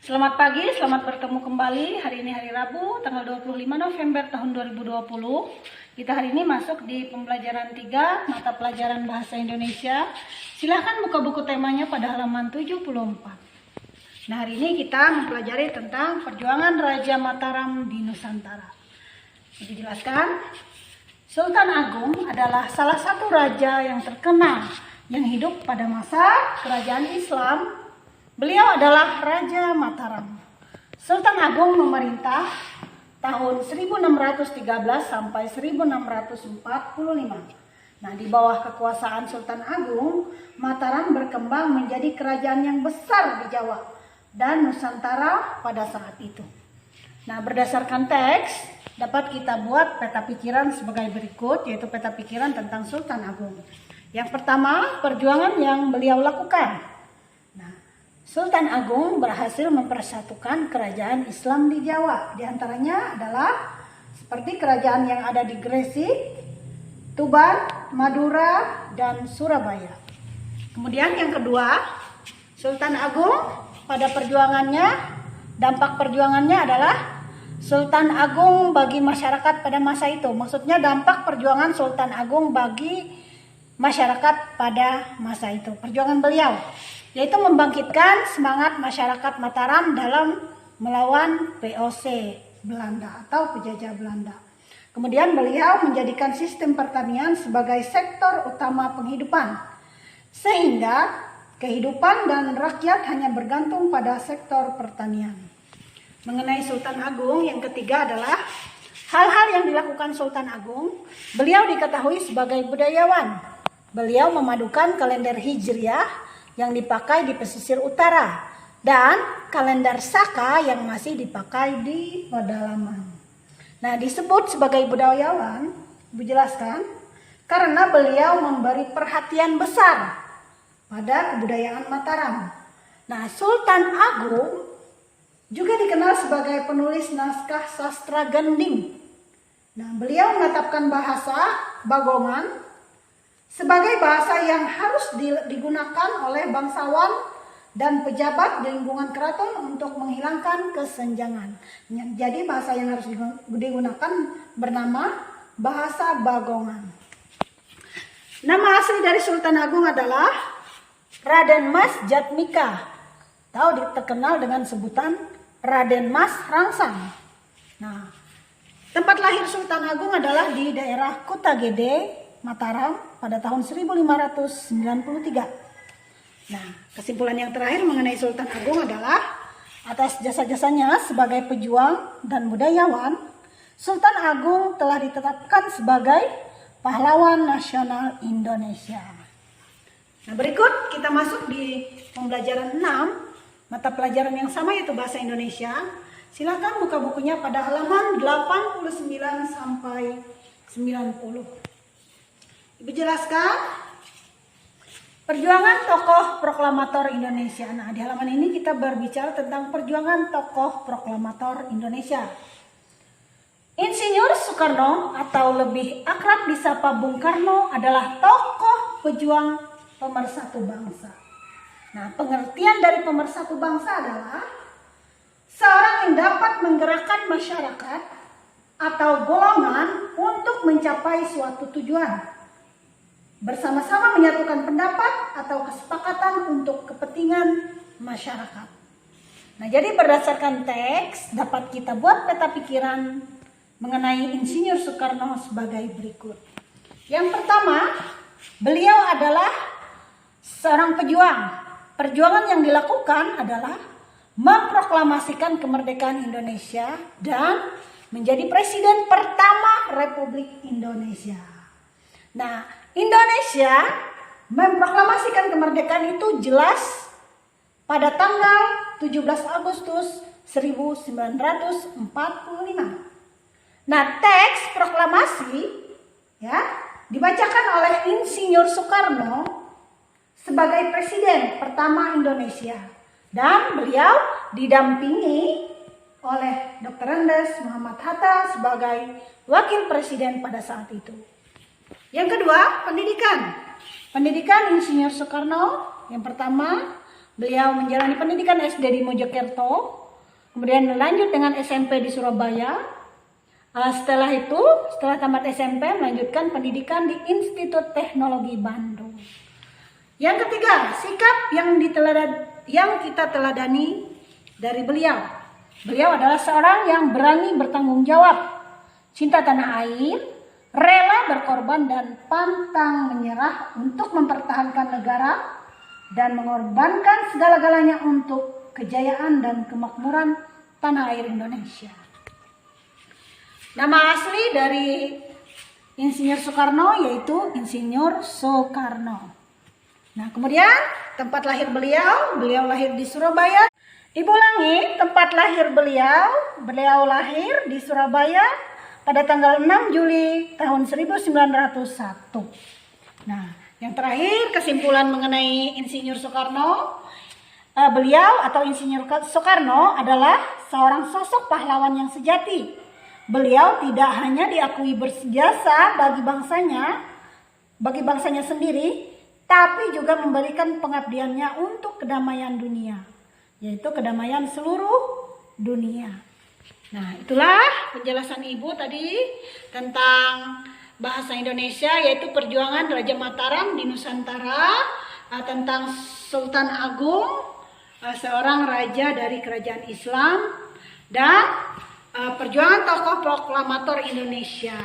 Selamat pagi, selamat bertemu kembali. Hari ini hari Rabu, tanggal 25 November tahun 2020. Kita hari ini masuk di pembelajaran 3, mata pelajaran Bahasa Indonesia. Silahkan buka buku temanya pada halaman 74. Nah, hari ini kita mempelajari tentang perjuangan Raja Mataram di Nusantara. Dijelaskan, Sultan Agung adalah salah satu raja yang terkenal yang hidup pada masa kerajaan Islam. Beliau adalah Raja Mataram. Sultan Agung memerintah tahun 1613 sampai 1645. Nah, di bawah kekuasaan Sultan Agung, Mataram berkembang menjadi kerajaan yang besar di Jawa dan Nusantara pada saat itu. Nah, berdasarkan teks, dapat kita buat peta pikiran sebagai berikut, yaitu peta pikiran tentang Sultan Agung. Yang pertama, perjuangan yang beliau lakukan. Sultan Agung berhasil mempersatukan kerajaan Islam di Jawa. Di antaranya adalah seperti kerajaan yang ada di Gresik, Tuban, Madura, dan Surabaya. Kemudian yang kedua, Sultan Agung pada perjuangannya, dampak perjuangannya adalah Sultan Agung bagi masyarakat pada masa itu. Maksudnya dampak perjuangan Sultan Agung bagi masyarakat pada masa itu. Perjuangan beliau yaitu membangkitkan semangat masyarakat Mataram dalam melawan VOC Belanda atau penjajah Belanda. Kemudian beliau menjadikan sistem pertanian sebagai sektor utama penghidupan, sehingga kehidupan dan rakyat hanya bergantung pada sektor pertanian. Mengenai Sultan Agung, yang ketiga adalah hal-hal yang dilakukan Sultan Agung. Beliau diketahui sebagai budayawan. Beliau memadukan kalender Hijriah yang dipakai di pesisir utara dan kalender Saka yang masih dipakai di pedalaman. Nah, disebut sebagai budayawan, Ibu jelaskan, karena beliau memberi perhatian besar pada kebudayaan Mataram. Nah, Sultan Agung juga dikenal sebagai penulis naskah sastra Gending. Nah, beliau menetapkan bahasa Bagongan sebagai bahasa yang harus digunakan oleh bangsawan dan pejabat di lingkungan keraton untuk menghilangkan kesenjangan. Jadi bahasa yang harus digunakan bernama bahasa Bagongan. Nama asli dari Sultan Agung adalah Raden Mas Jatmika, atau terkenal dengan sebutan Raden Mas Rangsang. Nah, tempat lahir Sultan Agung adalah di daerah Kota Gede, Mataram pada tahun 1593. Nah, kesimpulan yang terakhir mengenai Sultan Agung adalah atas jasa-jasanya sebagai pejuang dan budayawan, Sultan Agung telah ditetapkan sebagai pahlawan nasional Indonesia. Nah, berikut kita masuk di pembelajaran 6, mata pelajaran yang sama yaitu Bahasa Indonesia. Silakan buka bukunya pada halaman 89 sampai 90. Ibu jelaskan perjuangan tokoh proklamator Indonesia. Nah, di halaman ini kita berbicara tentang perjuangan tokoh proklamator Indonesia. Insinyur Soekarno atau lebih akrab disapa Bung Karno adalah tokoh pejuang pemersatu bangsa. Nah, pengertian dari pemersatu bangsa adalah seorang yang dapat menggerakkan masyarakat atau golongan untuk mencapai suatu tujuan, bersama-sama menyatukan pendapat atau kesepakatan untuk kepentingan masyarakat. Nah, jadi berdasarkan teks dapat kita buat peta pikiran mengenai Insinyur Soekarno sebagai berikut. Yang pertama, beliau adalah seorang pejuang. Perjuangan yang dilakukan adalah memproklamasikan kemerdekaan Indonesia dan menjadi presiden pertama Republik Indonesia. Nah, Indonesia memproklamasikan kemerdekaan itu jelas pada tanggal 17 Agustus 1945. Nah, teks proklamasi dibacakan oleh Insinyur Soekarno sebagai presiden pertama Indonesia dan beliau didampingi oleh Dr. Andes Muhammad Hatta sebagai wakil presiden pada saat itu. Yang kedua, pendidikan. Pendidikan Insinyur Soekarno yang pertama Beliau menjalani pendidikan SD di Mojokerto, kemudian lanjut dengan SMP di Surabaya. Setelah itu, setelah tamat SMP, melanjutkan pendidikan di Institut Teknologi Bandung. Yang ketiga, sikap yang kita teladani dari beliau. Beliau adalah seorang yang berani bertanggung jawab, cinta tanah air, rela berkorban dan pantang menyerah untuk mempertahankan negara dan mengorbankan segala-galanya untuk kejayaan dan kemakmuran tanah air Indonesia. Nama asli dari Insinyur Soekarno yaitu Insinyur Soekarno. Nah, kemudian tempat lahir beliau lahir di Surabaya. Ibu Langit, tempat lahir beliau lahir di Surabaya pada tanggal 6 Juli tahun 1901. Nah, yang terakhir kesimpulan mengenai Insinyur Soekarno, beliau atau Insinyur Soekarno adalah seorang sosok pahlawan yang sejati. Beliau tidak hanya diakui berjasa bagi bangsanya sendiri, tapi juga memberikan pengabdiannya untuk kedamaian dunia, yaitu kedamaian seluruh dunia. Nah, itulah penjelasan Ibu tadi tentang bahasa Indonesia, yaitu perjuangan Raja Mataram di Nusantara, tentang Sultan Agung, seorang raja dari kerajaan Islam, dan perjuangan tokoh proklamator Indonesia.